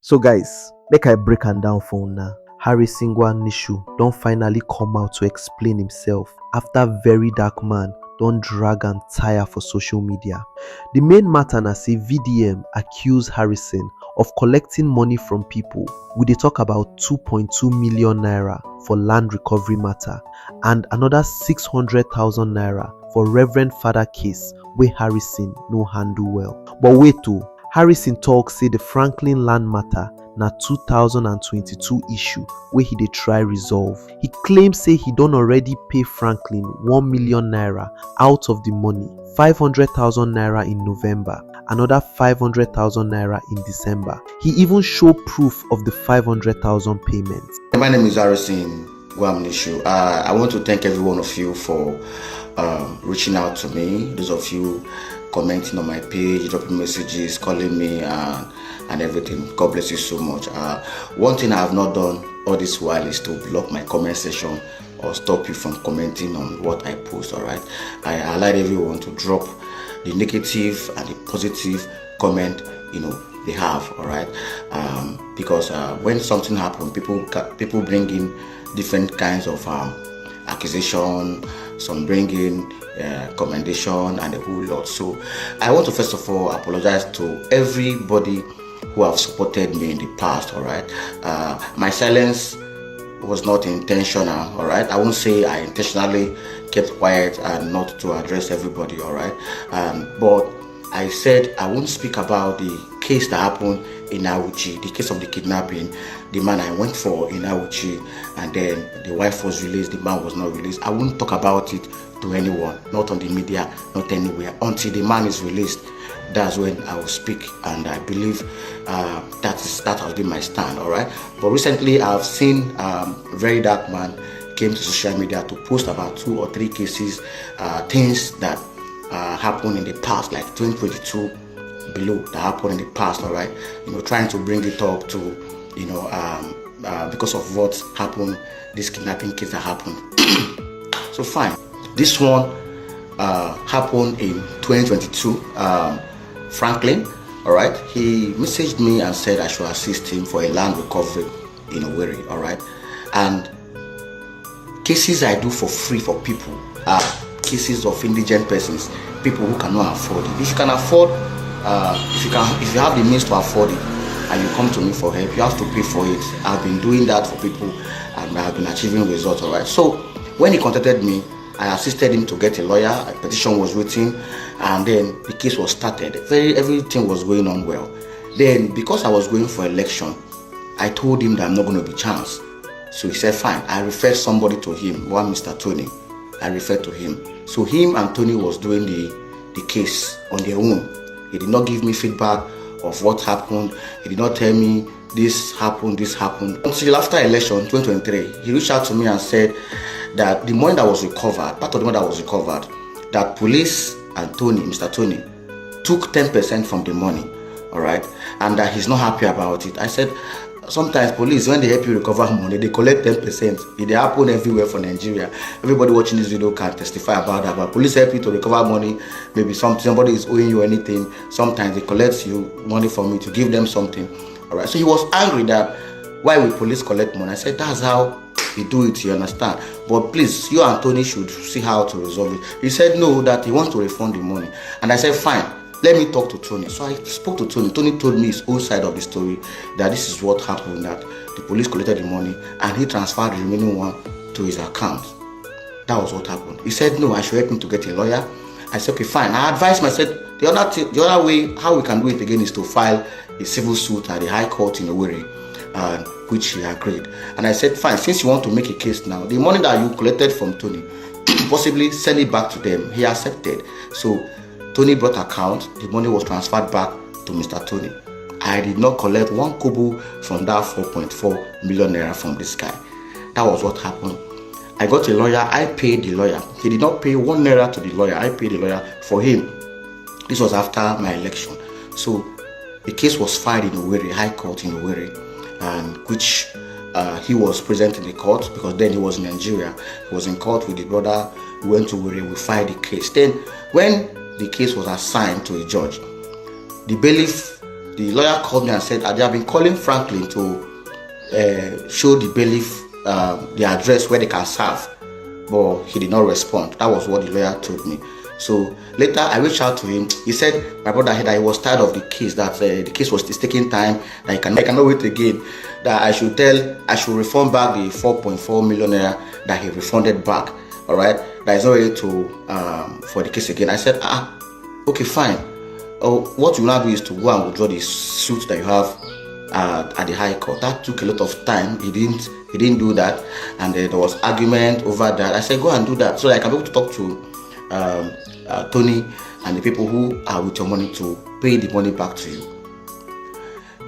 So guys, make I break am down for una. Gwamnishu don finally come out to explain himself after VeryDarkMan don drag am tire for social media. The main matter na say VDM accuse Harrison of collecting money from people. We dey talk about 2.2 million naira for land recovery matter and another 600,000 naira for reverend father case wey Harrison no handle well. But wait o, Harrison tok say the Franklin land matter na 2022 issue wey he dey try resolve. He claim say he don already pay Franklin 1 million naira out of the money, 500,000 naira in November, another 500,000 naira in December. He even show proof of the 500,000 payments. My name is Harrison Gwamnishu. I want to thank every one of you for reaching out to me. Those of you commenting on my page, dropping messages, calling me, and everything. God bless you so much. One thing I have not done all this while is to block my comment section or stop you from commenting on what I post. All right, I allow everyone to drop the negative and the positive comment they have. All right, because when something happens, people bring in different kinds of accusation, some bring in commendation and a whole lot. So I want to first of all apologize to everybody who have supported me in the past. All right, my silence was not intentional. All right, I won't say I intentionally kept quiet and not to address everybody. All right, but I said I won't speak about the case that happened in Awuchi, the case of the kidnapping, the man I went for in Awuchi, and then the wife was released, the man was not released. I won't talk about it to anyone, not on the media, not anywhere, until the man is released. That's when I will speak, and I believe that has been my stand. All right, but recently I've seen VeryDarkMan came to social media to post about 2 or 3 cases, things that happened in the past, like 2022 below, that happened in the past. All right, trying to bring it up to because of what happened, this kidnapping case that happened. So fine, this one happened in 2022. Franklin, all right, he messaged me and said I should assist him for a land recovery in Owerri. All right, and cases I do for free for people are cases of indigent persons, people who cannot afford it. If you can afford, if you have the means to afford it, and you come to me for help, you have to pay for it. I've been doing that for people, and I've been achieving results. All right. So when he contacted me, I assisted him to get a lawyer. A petition was written, and then the case was started. Everything was going on well. Then, because I was going for election, I told him that I'm not going to be chanced. So he said, fine. I referred somebody to him, one Mr. Tony. I referred to him. So him and Tony was doing the case on their own. He did not give me feedback of what happened. He did not tell me this happened. Until after election 2023, he reached out to me and said that the money that was recovered, part of the money that was recovered, that police and Tony, Mr. Tony, took 10% from the money, all right, and that he's not happy about it. I said, sometimes police, when they help you recover money, they collect 10%. It happens everywhere for Nigeria. Everybody watching this video can testify about that. But police help you to recover money. Maybe somebody is owing you anything. Sometimes they collect you money from you to give them something. All right. So he was angry that why will police collect money? I said, that's how we do it, you understand? But please, you and Tony should see how to resolve it. He said no, that he wants to refund the money. And I said, fine, let me talk to Tony. So I spoke to Tony. Tony told me his own side of the story, that this is what happened, that the police collected the money and he transferred the remaining one to his account. That was what happened. He said no, I should help him to get a lawyer. I said, okay, fine. I advised him, I said, the other way, how we can do it again is to file a civil suit at the High Court in Owerri, which he agreed. And I said, fine, since you want to make a case now, the money that you collected from Tony, possibly send it back to them. He accepted. So Tony brought account, the money was transferred back to Mr. Tony. I did not collect 1 kobo from that 4.4 million naira from this guy. That was what happened. I got a lawyer, I paid the lawyer. He did not pay 1 naira to the lawyer, I paid the lawyer for him. This was after my election. So the case was filed in Owerri, High Court in Owerri, and which he was present in the court, because then he was in Nigeria. He was in court with his brother. We went to Owerri, we filed the case. Then when the case was assigned to a judge, the bailiff the lawyer called me and said they have been calling Franklin to show the bailiff the address where they can serve, but he did not respond. That was what the lawyer told me. So later I reached out to him. He said my brother that he was tired of the case, that the case was taking time, that he cannot wait again, that I should refund back the 4.4 million naira that he refunded back. All right, that is not ready to for the case again. I said, okay, fine. What you now do is to go and withdraw the suit that you have at the High Court. That took a lot of time. He didn't do that, and there was argument over that. I said, go and do that so that I can be able to talk to Tony and the people who are with your money to pay the money back to you.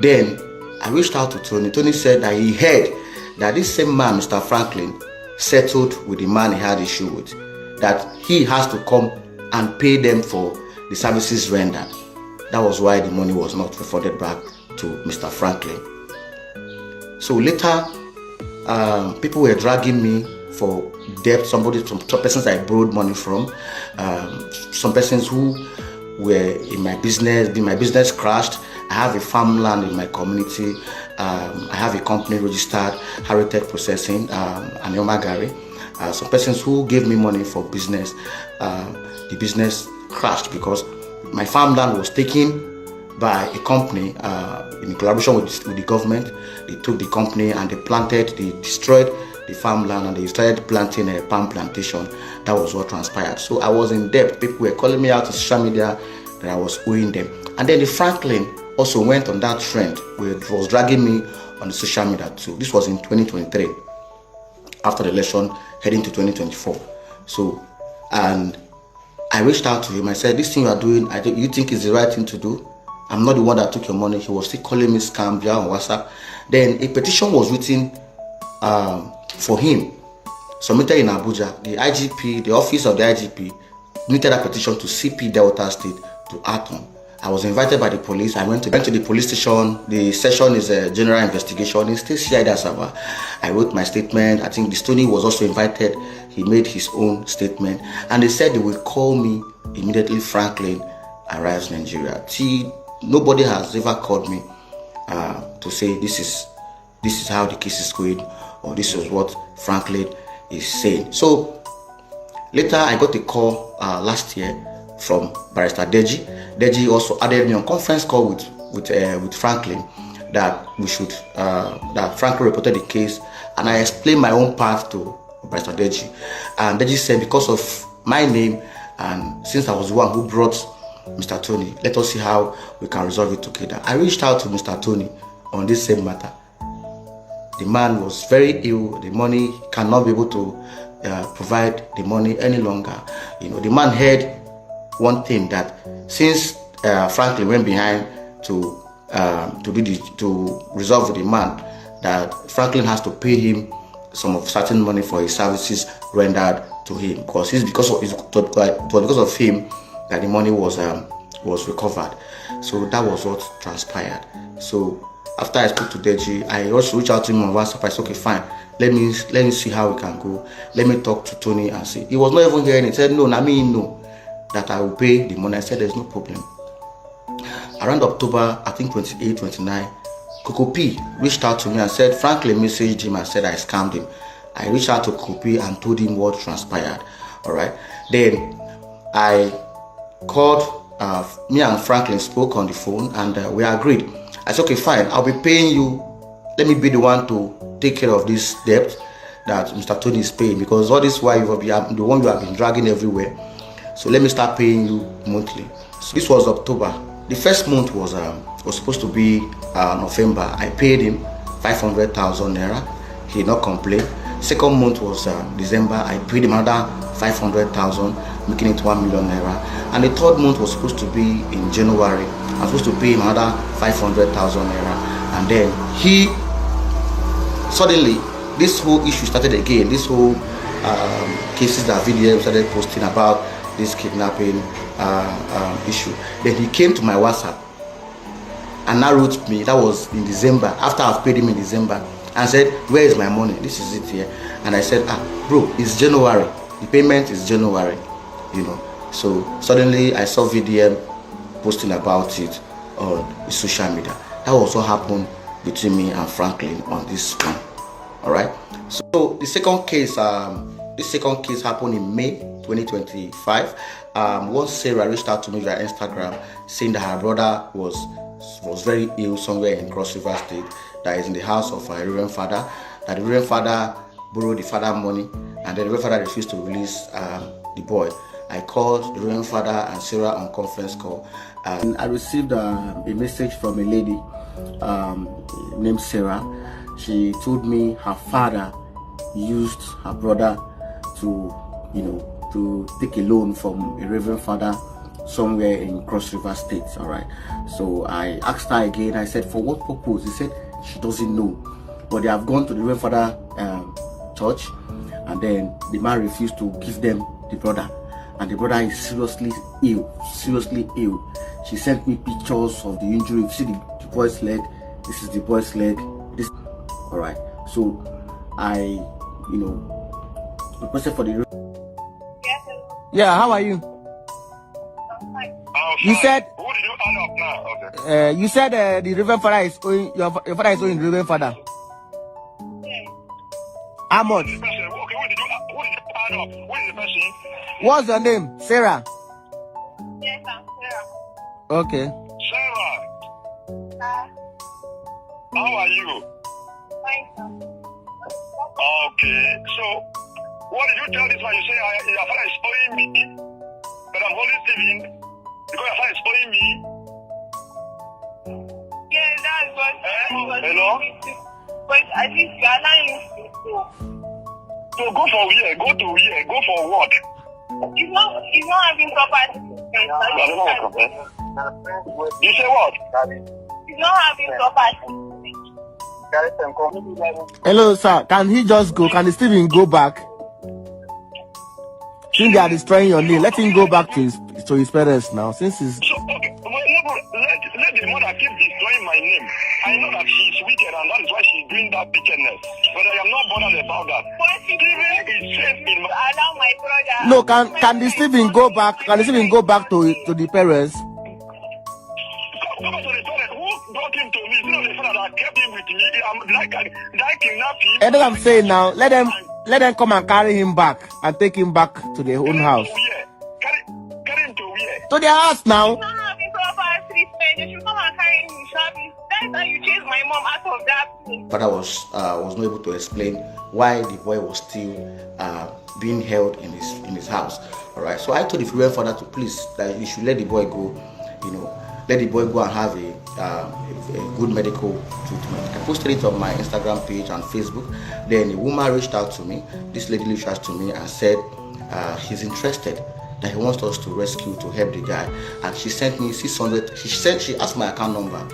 Then I reached out to Tony. Tony said that he heard that this same man, Mr. Franklin, settled with the man he had issue with, that he has to come and pay them for the services rendered. That was why the money was not refunded back to Mr. Franklin. So later, people were dragging me for debt. Some persons I borrowed money from, some persons who were in my business crashed. I have a farmland in my community. I have a company registered, Heritage Processing, and Yomagari. Some persons who gave me money for business, the business crashed because my farmland was taken by a company in collaboration with the government. They took the company and they destroyed the farmland, and they started planting a palm plantation. That was what transpired. So I was in debt. People were calling me out on social media that I was owing them. And then the Franklin also went on that trend where it was dragging me on the social media too. This was in 2023, after the election, heading to 2024. So, and I reached out to him. I said, this thing you are doing, you think is the right thing to do? I'm not the one that took your money. He was still calling me scam via on WhatsApp. Then a petition was written for him, submitted in Abuja. The IGP, the office of the IGP, submitted a petition to CP Delta State to act on. I was invited by the police. I went to the police station. The session is a general investigation. It's still CID Asaba. I wrote my statement. I think the Stoney was also invited. He made his own statement. And they said they will call me immediately Franklin arrives Nigeria. See, nobody has ever called me to say this is how the case is going, or this is what Franklin is saying. So later I got a call last year from Barrister Deji. Deji also added me on conference call with Franklin that that Franklin reported the case, and I explained my own part to Barrister Deji. And Deji said, because of my name, and since I was the one who brought Mr. Tony, let us see how we can resolve it together. I reached out to Mr. Tony on this same matter. The man was very ill. The money cannot be able to provide the money any longer. The man heard one thing, that since Franklin went behind to resolve with the man, that Franklin has to pay him some of certain money for his services rendered to him, because because of him that the money was recovered. So that was what transpired. So after I spoke to Deji, I also reached out to him on WhatsApp. I said, okay, fine, let me see how we can go. Let me talk to Tony and see. He was not even hearing it. He said, no, that I will pay the money. I said, there's no problem. Around October, I think 28, 29, Coco P reached out to me and said, Franklin messaged him and said I scammed him. I reached out to Coco P and told him what transpired. All right. Then I called, me and Franklin spoke on the phone, and we agreed. I said, okay, fine, I'll be paying you. Let me be the one to take care of this debt that Mr. Tony is paying, because all this while you have been the one you have been dragging everywhere. So let me start paying you monthly. So this was October. The first month was supposed to be November. I paid him 500,000 naira. He did not complain. Second month was December. I paid him another 500,000, making it 1 million naira. And the third month was supposed to be in January. I was supposed to pay him another 500,000 naira. And then suddenly, this whole issue started again. This whole cases that VDM started posting about this kidnapping issue. Then he came to my WhatsApp and now wrote me. That was in December, after I've paid him in December, and said, where is my money? This is it here. And I said, bro, it's January. The payment is January. So suddenly I saw VDM posting about it on the social media. That was what happened between me and Franklin on this one. All right. So the second case happened in May 2025. Once Sarah reached out to me via Instagram saying that her brother was very ill somewhere in Cross River State, that is in the house of a reverend father, that the reverend father borrowed the father money, and the reverend father refused to release the boy. I called the reverend father and Sarah on conference call, and I received a message from a lady named Sarah. She told me her father used her brother to take a loan from a reverend father somewhere in Cross River State. All right. So I asked her again. I said, for what purpose? He said she doesn't know, but they have gone to the reverend father church, and then the man refused to give them the brother, and the brother is seriously ill. She sent me pictures of the injury. You see the boy's leg. This is the boy's leg. This. All right. So I requested for the. Yeah, how are you? You said. Who did you add up now? Okay. You said the reverend father is owing your father is owing the reverend father. Yes. How much? Okay, who did you add up? Who is the person? What's your name? Sarah. Yes, I'm Sarah. Okay. Sarah. How are you? Fine, sir. Okay, so what did you tell this man? You say your father is owing me, but I'm only stealing because your father is owing me. Yeah, that's what Hello? But at least you are allowing him to go. So go for where? Go to where? Go for what? He's not having property. You say what? He's not having property. Hello, sir. Can he just go? Can Stephen go back? Since they are destroying your name, let him go back to his parents now. Since he's. So, okay, let the mother keep destroying my name. I know that she is wicked and that is why she is doing that wickedness. But I am not bothered about that. Stephen is safe in my... Allow my brother. No, can the Stephen go back? Can the Stephen go back to the parents? Go back to the parents. Who brought him to me? It's not the father that kept him with me. Did I kidnap him? And that's what I'm saying now. Let them come and carry him back and take him back to their own house. Carry him to where? To their house now. He's not having proper treatment. You should come and carry him in shopping. That's how you chase my mom out of that place. Father was not able to explain why the boy was still being held in his house. All right. So I told the reverend father to please that you should let the boy go. Let the boy go and have a good medical treatment. I posted it on my Instagram page and Facebook. Then a woman reached out to me. This lady reached out to me and said he's interested, that he wants us to rescue, to help the guy. And she sent me 600. She asked my account number,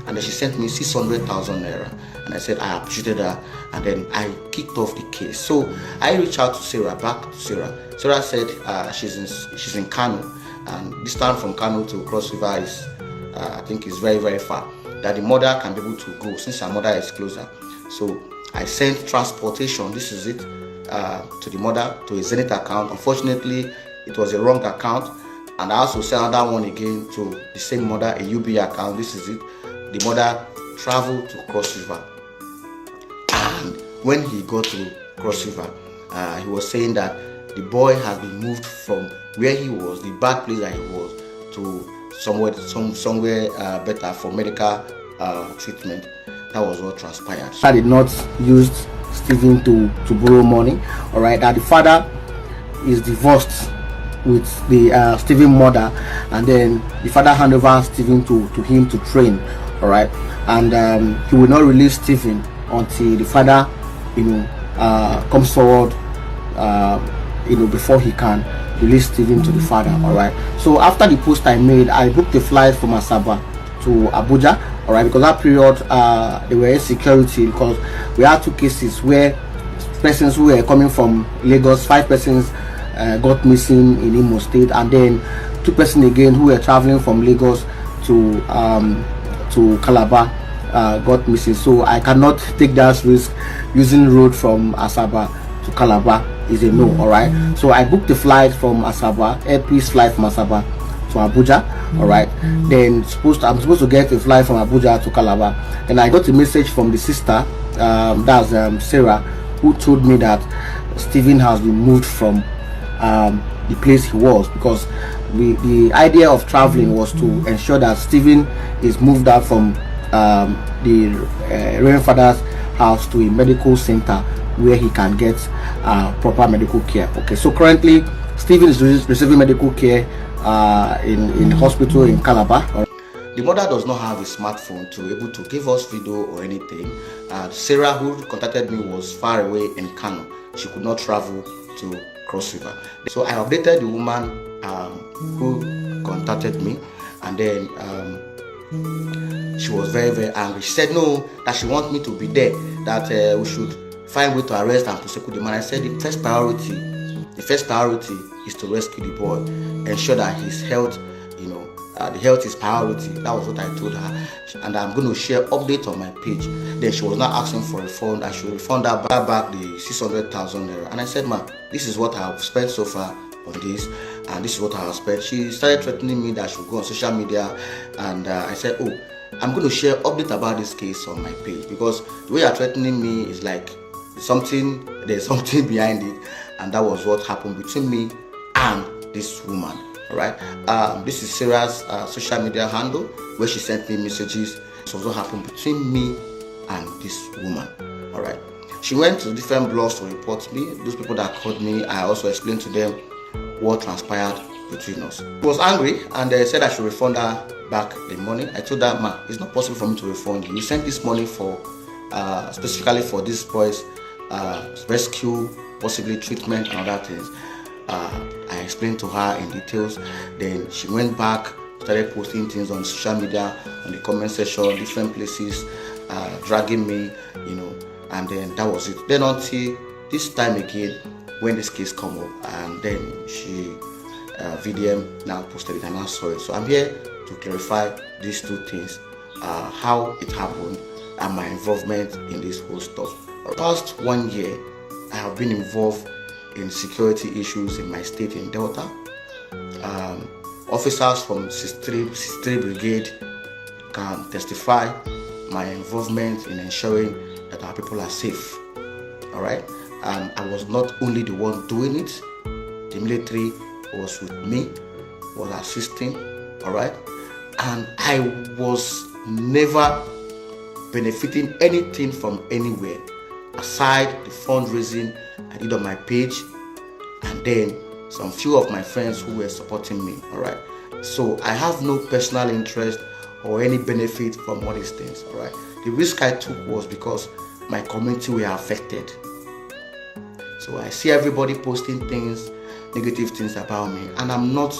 and then she sent me 600,000 naira. And I said I appreciated her, and then I kicked off the case. So I reached out to Sarah, back to Sarah. Sarah said she's in Kano, and distance from Kano to Cross River is I think is very, very far, that the mother can be able to go since her mother is closer. So I sent transportation, this is it, to the mother, to a Zenith account. Unfortunately, it was a wrong account, and I also sent another one again to the same mother, a UB account. This is it. The mother traveled to Cross River, and when he got to Cross River, he was saying that the boy has been moved from where he was, the bad place that he was, to somewhere better for medical treatment. That was what transpired. I did not use Stephen to borrow money. All right, that the father is divorced with the Stephen mother, and then the father hand over Stephen to him to train. All right, and he will not release Stephen until the father comes forward before he can release Stephen to the father. All right, so after the post I made, I booked a flight from Asaba to Abuja. All right, because that period there were insecurity, because we had two cases where persons who were coming from Lagos, 5 persons got missing in Imo State, and then 2 persons again who were traveling from Lagos to Calabar got missing. So I cannot take that risk using road from Asaba to Calabar. Is a no. All right, so I booked the flight from Asaba, Air Peace flight from Asaba to Abuja. All right. Then I'm supposed to get a flight from Abuja to Calabar. And I got a message from the sister, that's Sarah, who told me that Stephen has been moved from the place he was, because the idea of traveling was to ensure that Stephen is moved out from the Reverend Father's house to a medical center where he can get proper medical care. Okay, so currently Stephen is receiving medical care in hospital in Calabar. The mother does not have a smartphone to be able to give us video or anything. Sarah, who contacted me, was far away in Kano. She could not travel to Cross River. So I updated the woman who contacted me, and then she was very, very angry. She said no, that she wants me to be there, that we should find way to arrest and prosecute the man. I said the first priority is to rescue the boy, ensure that his health, the health is priority. That was what I told her, and I'm going to share updates on my page. Then she was not asking for a refund. I should refund her back the 600,000 naira. And I said, "Ma, this is what I've spent so far on this, and this is what I have spent." She started threatening me that I should go on social media, and I said, "Oh, I'm going to share update about this case on my page, because the way you're threatening me is like there's something behind it." And that was what happened between me and this woman. All right. This is Sarah's social media handle, where she sent me messages. So what happened between me and this woman. All right. She went to different blogs to report me. Those people that called me, I also explained to them what transpired between us. She was angry, and they said I should refund her back the money. I told her, "Ma, it's not possible for me to refund you. You sent this money for specifically for this boy's rescue, possibly treatment and other things." I explained to her in details. Then she went back, started posting things on social media, on the comment section, different places, dragging me, and then that was it. Then until this time again, when this case come up, and then she VDM now posted it and I saw it. So I'm here to clarify these two things, how it happened and my involvement in this whole stuff. For the past 1 year, I have been involved in security issues in my state in Delta. Officers from 63 Brigade can testify my involvement in ensuring that our people are safe. All right, and I was not only the one doing it. The military was with me, was assisting. All right, and I was never benefiting anything from anywhere aside the fundraising I did on my page, and then some few of my friends who were supporting me. All right, so I have no personal interest or any benefit from all these things. All right, the risk I took was because my community were affected. So I see everybody posting things, negative things about me, and I'm not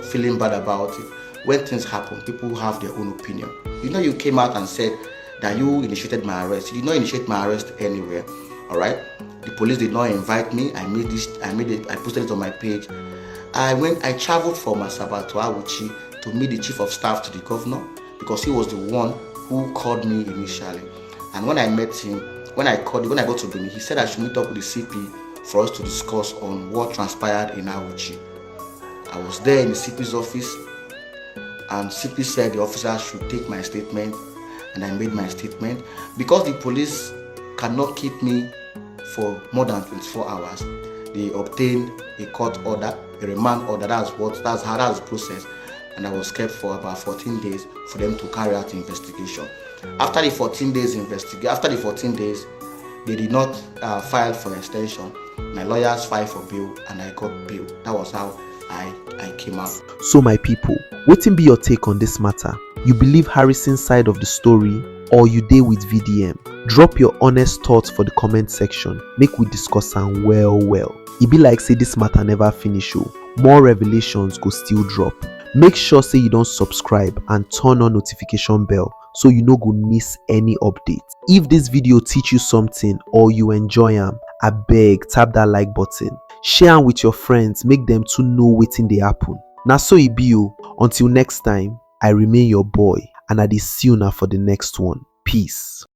feeling bad about it. When things happen, people have their own opinion. You came out and said that you initiated my arrest. You did not initiate my arrest anywhere. All right, the police did not invite me. I posted it on my page. I traveled from Asaba to Awuchi to meet the chief of staff to the governor, because he was the one who called me initially. And when I met him, when I got to Benin, he said I should meet up with the CP for us to discuss on what transpired in Awuchi. I was there in the CP's office, and CP said the officer should take my statement, and I made my statement. Because the police cannot keep me for more than 24 hours, they obtained a court order, a remand order. That's how the process, and I was kept for about 14 days for them to carry out the investigation. After the 14 days, they did not file for extension. My lawyers filed for bail, and I got bail. That was how I came out. So my people, wetin be your take on this matter? You believe Harrison's side of the story, or you dey with VDM? Drop your honest thoughts for the comment section. Make we discuss am well. E be like say this matter never finish o. More revelations go still drop. Make sure say you don subscribe and turn on notification bell so you no go miss any update. If this video teach you something or you enjoy am, abeg tap that like button. Share am with your friends, make them too know wetin dey happen. Na so e be o. Until next time, I remain your boy, and I dey see una for the next one. Peace.